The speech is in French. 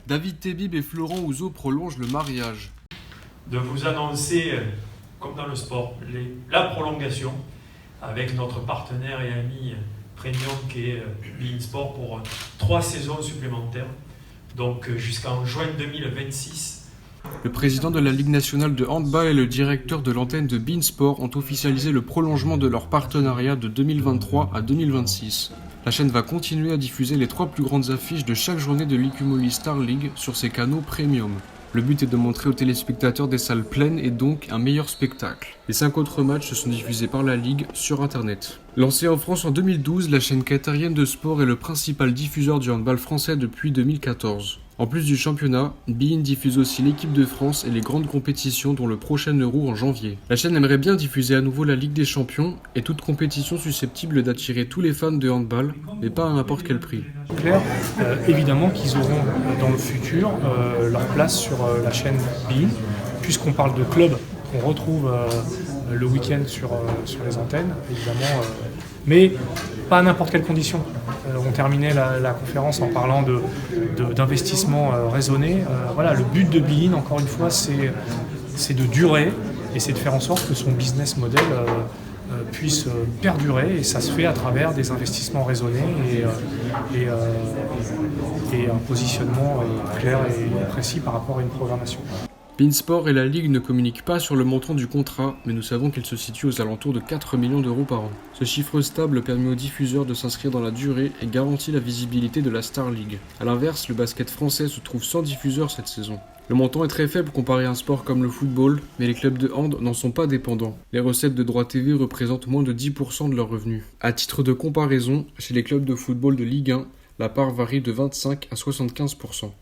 David Tebib et Florent Ouzo prolongent le mariage. De vous annoncer, comme dans le sport, la prolongation avec notre partenaire et ami premium qui est beIN Sport pour 3 saisons supplémentaires, donc jusqu'en juin 2026. Le président de la Ligue nationale de handball et le directeur de l'antenne de beIN Sport ont officialisé le prolongement de leur partenariat de 2023 à 2026. La chaîne va continuer à diffuser les 3 plus grandes affiches de chaque journée de l'Icumoli Star League sur ses canaux premium. Le but est de montrer aux téléspectateurs des salles pleines et donc un meilleur spectacle. Les 5 autres matchs sont diffusés par la Ligue sur Internet. Lancée en France en 2012, la chaîne qatarienne de sport est le principal diffuseur du handball français depuis 2014. En plus du championnat, beIN diffuse aussi l'équipe de France et les grandes compétitions dont le prochain Euro en janvier. La chaîne aimerait bien diffuser à nouveau la Ligue des Champions et toute compétition susceptible d'attirer tous les fans de handball, mais pas à n'importe quel prix. Clair, évidemment qu'ils auront dans le futur leur place sur la chaîne beIN, puisqu'on parle de clubs qu'on retrouve le week-end sur les antennes, évidemment, mais pas à n'importe quelle condition. On terminait la conférence en parlant d'investissement raisonné. Voilà, le but de beIN, encore une fois, c'est de durer et c'est de faire en sorte que son business model puisse perdurer, et ça se fait à travers des investissements raisonnés et un positionnement clair et précis par rapport à une programmation. beIN Sport et la Ligue ne communiquent pas sur le montant du contrat, mais nous savons qu'il se situe aux alentours de 4 millions d'euros par an. Ce chiffre stable permet aux diffuseurs de s'inscrire dans la durée et garantit la visibilité de la Star League. A l'inverse, le basket français se trouve sans diffuseur cette saison. Le montant est très faible comparé à un sport comme le football, mais les clubs de hand n'en sont pas dépendants. Les recettes de droits TV représentent moins de 10% de leurs revenus. À titre de comparaison, chez les clubs de football de Ligue 1, la part varie de 25 à 75%.